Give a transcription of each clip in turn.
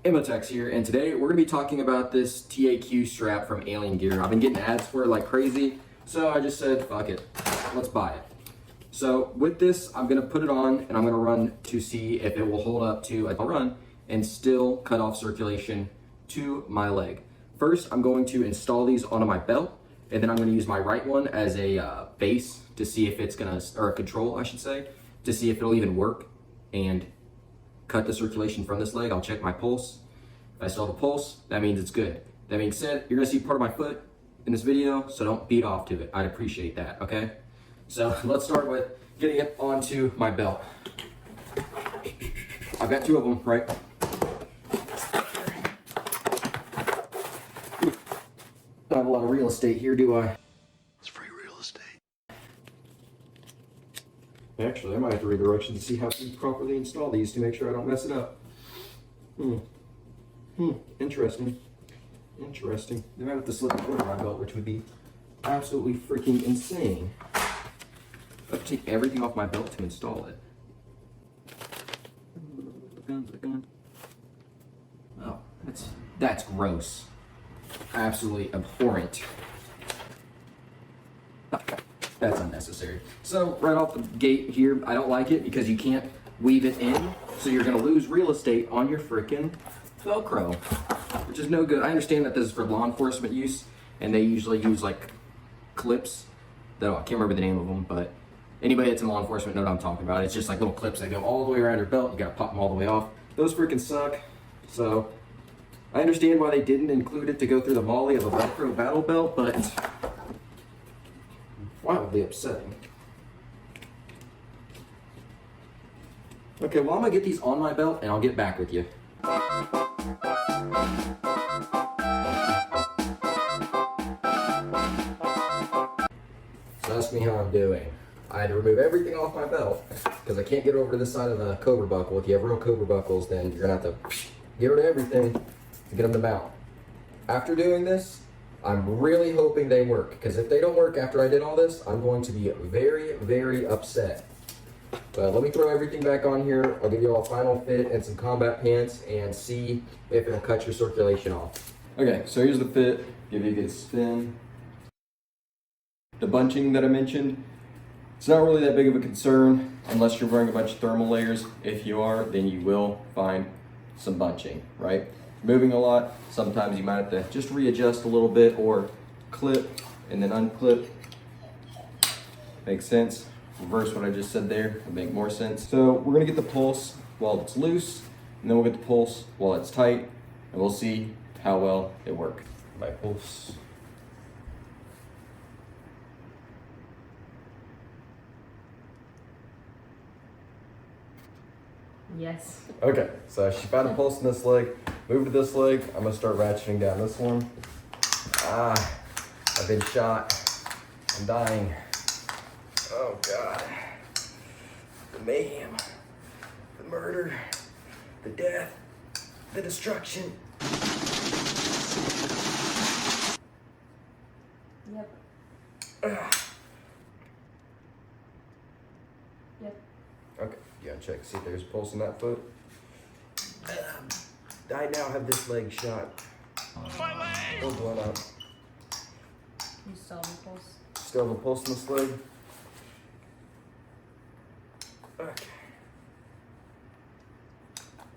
Tex here, and today we're going to be talking about this TAQSTRAP from Alien Gear. I've been getting ads for it like crazy, so I just said, fuck it, let's buy it. So with this, I'm going to put it on, and I'm going to run to see if it will hold up to a run and still cut off circulation to my leg. First, I'm going to install these onto my belt, and then I'm going to use my right one as a base to see if it's going to, or a control, I should say, to see if it'll even work and cut the circulation from this leg. I'll check my pulse. If I still have a pulse, that means it's good. That being said, you're gonna see part of my foot in this video, so don't beat off to it. I'd appreciate that, okay? So let's start with getting it onto my belt. I've got two of them, right? Don't have a lot of real estate here, do I? It's free real estate. Actually, I might have to read directions to see how to properly install these to make sure I don't mess it up. Interesting. Interesting. They might have to slip a cord on my belt, which would be absolutely freaking insane. I have to take everything off my belt to install it. Oh, that's gross. Absolutely abhorrent. That's unnecessary. So right off the gate here, I don't like it because you can't weave it in, so you're gonna lose real estate on your frickin' Velcro, which is no good. I understand that this is for law enforcement use, and they usually use like clips, though I can't remember the name of them, but anybody that's in law enforcement knows what I'm talking about. It's just like little clips that go all the way around your belt. You gotta pop them all the way off. Those freaking suck. So I understand why they didn't include it to go through the molly of a Velcro battle belt, but wildly upsetting. Okay, well, I'm gonna get these on my belt and I'll get back with you. So ask me how I'm doing. I had to remove everything off my belt because I can't get over to this side of the cobra buckle. If you have real cobra buckles, then you're gonna have to get rid of everything to get them to mount. After doing this, I'm really hoping they work, because if they don't work after I did all this, I'm going to be very, very upset. But let me throw everything back on here. I'll give you all a final fit and some combat pants and see if it'll cut your circulation off. Okay, so here's the fit. Give you a good spin. The bunching that I mentioned, it's not really that big of a concern unless you're wearing a bunch of thermal layers. If you are, then you will find some bunching, right? Moving a lot, sometimes you might have to just readjust a little bit or clip and then unclip. Makes sense. Reverse what I just said there, it'll make more sense. So we're gonna get the pulse while it's loose, and then we'll get the pulse while it's tight, and we'll see how well it works. My pulse. Yes. Okay, so she found a pulse in this leg. Move to this leg. I'm gonna start ratcheting down this one. I've been shot. I'm dying. Oh God. The mayhem, the murder, the death, the destruction. Yep. Yep. Okay, you gotta check, see if there's a pulse in that foot. I now have this leg shot. My leg! Oh, blown up. You still have a pulse? Still have a pulse in this leg. Okay.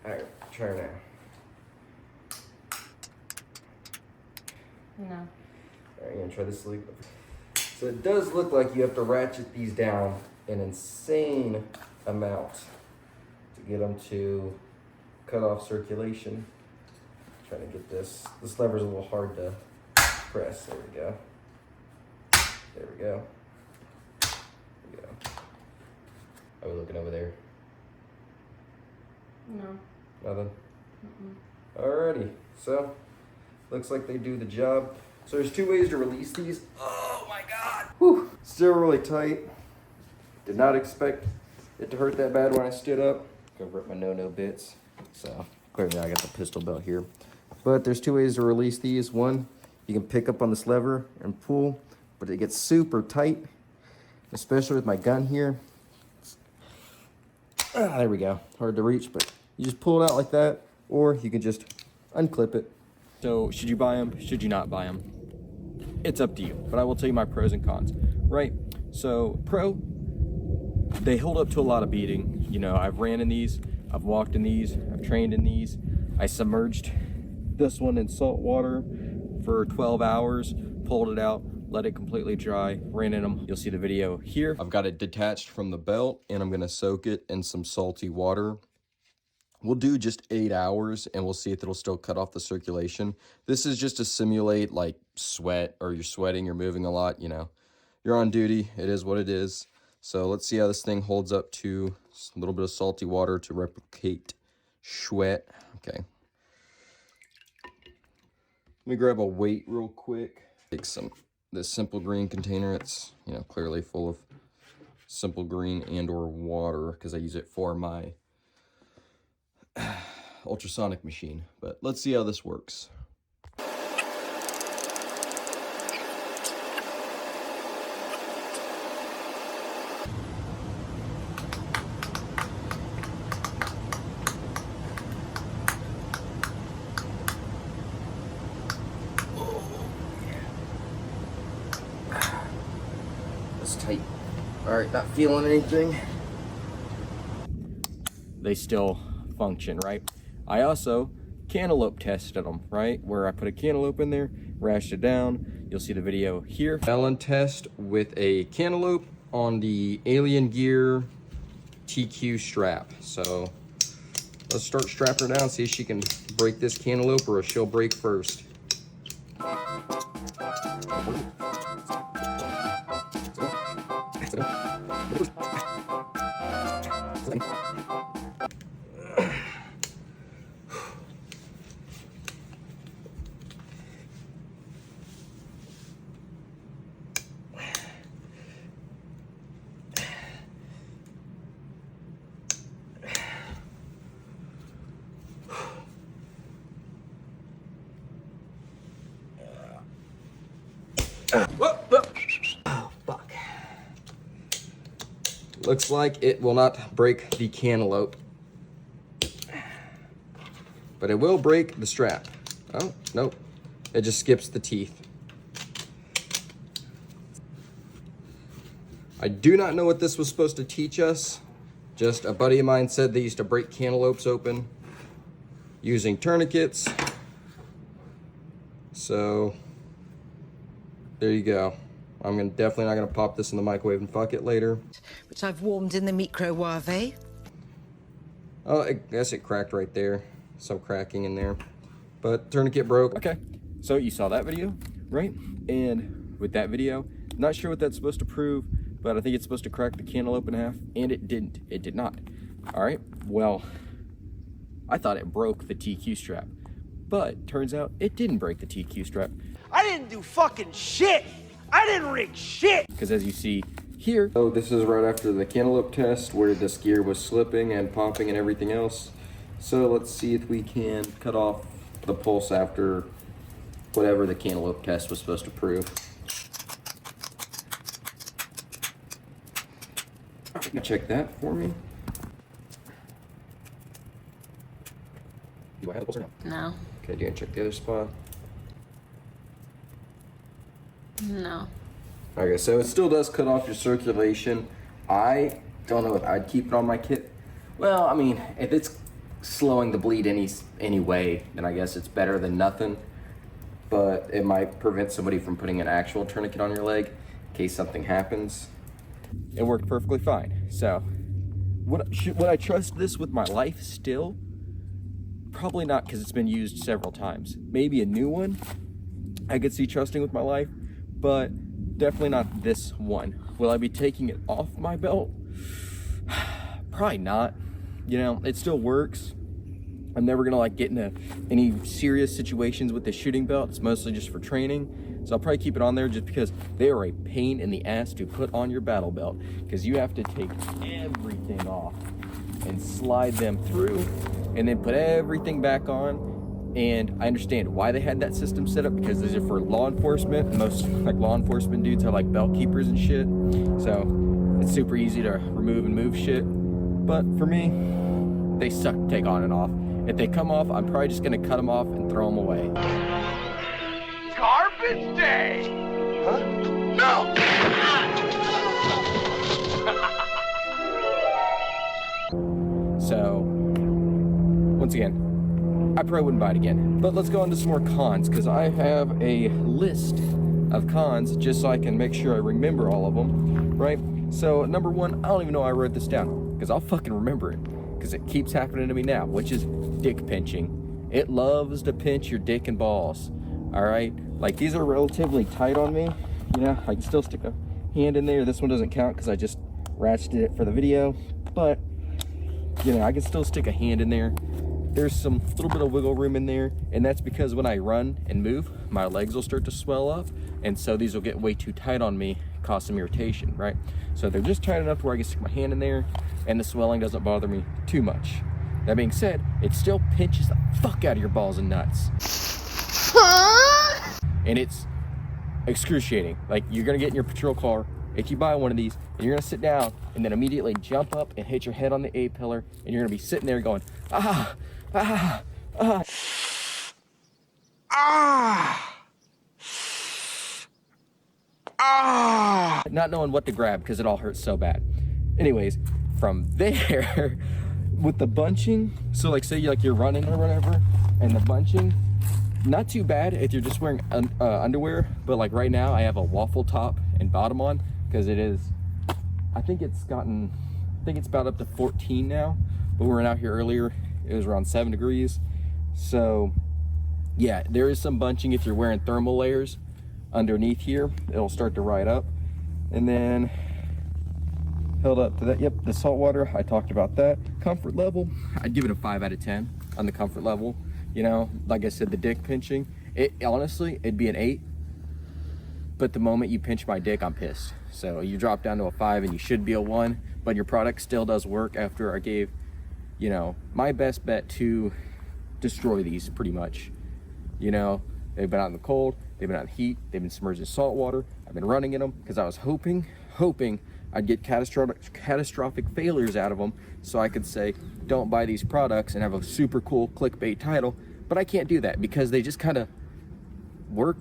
Alright, try her now. No. Alright, you're gonna try this leg. So it does look like you have to ratchet these down an insane amount to get them to cut off circulation. Trying to get this. This lever's a little hard to press. There we go. There we go. There we go. Are we looking over there? No. Nothing? Alrighty. So, looks like they do the job. So there's two ways to release these. Oh my God. Whew. Still really tight. Did not expect it to hurt that bad when I stood up. Cover up my no-no bits. So clearly I got the pistol belt here. But there's two ways to release these. One, you can pick up on this lever and pull, but it gets super tight, especially with my gun here. There we go. Hard to reach, but you just pull it out like that, or you can just unclip it. So should you buy them? Should you not buy them? It's up to you, but I will tell you my pros and cons, right? So pro, they hold up to a lot of beating. You know, I've ran in these, I've walked in these, I've trained in these. I submerged this one in salt water for 12 hours, pulled it out, let it completely dry, ran in them. You'll see the video here. I've got it detached from the belt and I'm gonna soak it in some salty water. We'll do just 8 hours and we'll see if it'll still cut off the circulation. This is just to simulate like sweat, or you're sweating, you're moving a lot, you know. You're on duty, it is what it is. So let's see how this thing holds up to a little bit of salty water to replicate sweat. Okay. Let me grab a weight real quick. Take this Simple Green container. It's, you know, clearly full of Simple Green and or water because I use it for my ultrasonic machine. But let's see how this works. That's tight. All right, not feeling anything. They still function, right? I also cantaloupe tested them, right? Where I put a cantaloupe in there, rashed it down. You'll see the video here. Allen test with a cantaloupe on the Alien Gear TAQSTRAP. So let's start strapping her down, see if she can break this cantaloupe or if she'll break first. Oh, fuck. Looks like it will not break the cantaloupe, but it will break the strap. Oh, nope. It just skips the teeth. I do not know what this was supposed to teach us. Just a buddy of mine said they used to break cantaloupes open using tourniquets. So there you go. I'm definitely not gonna pop this in the microwave and fuck it later. Which I've warmed in the microwave. Oh, I guess it cracked right there. Some cracking in there. But tourniquet broke. Okay, so you saw that video, right? And with that video, not sure what that's supposed to prove, but I think it's supposed to crack the cantaloupe in half, and it didn't. It did not. All right, well, I thought it broke the TAQSTRAP, but turns out it didn't break the TAQSTRAP. I didn't do fucking shit. I didn't rig shit. Because as you see here, oh, this is right after the cantaloupe test where this gear was slipping and popping and everything else. So let's see if we can cut off the pulse after whatever the cantaloupe test was supposed to prove. Check that for me. Do I have the pulse or no? No. Okay, do you want to check the other spot? No. Okay, so it still does cut off your circulation. I don't know if I'd keep it on my kit. Well, I mean, if it's slowing the bleed any way, then I guess it's better than nothing. But it might prevent somebody from putting an actual tourniquet on your leg in case something happens. It worked perfectly fine. So, would I trust this with my life still? Probably not, because it's been used several times. Maybe a new one I could see trusting with my life, but definitely not this one. Will I be taking it off my belt? Probably not. You know, it still works. I'm never gonna like get into any serious situations with the shooting belt. It's mostly just for training. So I'll probably keep it on there just because they are a pain in the ass to put on your battle belt, because you have to take everything off and slide them through and then put everything back on. And I understand why they had that system set up, because these are for law enforcement. Most like law enforcement dudes are like belt keepers and shit. So it's super easy to remove and move shit. But for me, they suck to take on and off. If they come off, I'm probably just gonna cut them off and throw them away. Garbage day! Huh? No! So, once again, I probably wouldn't buy it again. But let's go on to some more cons, because I have a list of cons just so I can make sure I remember all of them, right? So, number one, I don't even know I wrote this down, because I'll fucking remember it, because it keeps happening to me now, which is dick pinching. It loves to pinch your dick and balls, all right? Like, these are relatively tight on me. You know, I can still stick a hand in there. This one doesn't count because I just ratcheted it for the video, but you know, I can still stick a hand in there. There's some little bit of wiggle room in there, and that's because when I run and move, my legs will start to swell up, and so these will get way too tight on me, cause some irritation, right? So they're just tight enough to where I can stick my hand in there, and the swelling doesn't bother me too much. That being said, it still pinches the fuck out of your balls and nuts. And it's excruciating. Like, you're gonna get in your patrol car, if you buy one of these, and you're gonna sit down and then immediately jump up and hit your head on the A-pillar, and you're gonna be sitting there going, ah, ah, ah. Ah! Ah! Not knowing what to grab because it all hurts so bad. Anyways, from there, with the bunching, so like say you're running or whatever, and the bunching, not too bad if you're just wearing underwear, but like right now I have a waffle top and bottom on because it is, I think it's about up to 14 now, but we were out here earlier, it was around 7 degrees. So yeah, there is some bunching if you're wearing thermal layers underneath here, it'll start to ride up. And then held up to that, yep, the salt water, I talked about that. Comfort level, I'd give it a 5 out of 10 on the comfort level. You know, like I said, the dick pinching, it honestly, it'd be an 8, but the moment you pinch my dick, I'm pissed. So you drop down to a 5 and you should be a 1, but your product still does work after I gave, you know, my best bet to destroy these pretty much. You know, they've been out in the cold, they've been out in heat, they've been submerged in salt water. I've been running in them because I was hoping I'd get catastrophic failures out of them so I could say, don't buy these products and have a super cool clickbait title, but I can't do that because they just kind of work.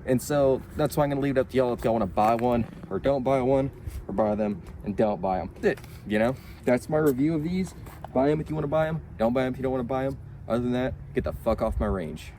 And so that's why I'm gonna leave it up to y'all if y'all want to buy one or don't buy one, or buy them and don't buy them. That's it, you know, that's my review of these. Buy them if you want to buy them, don't buy them if you don't want to buy them. Other than that, get the fuck off my range.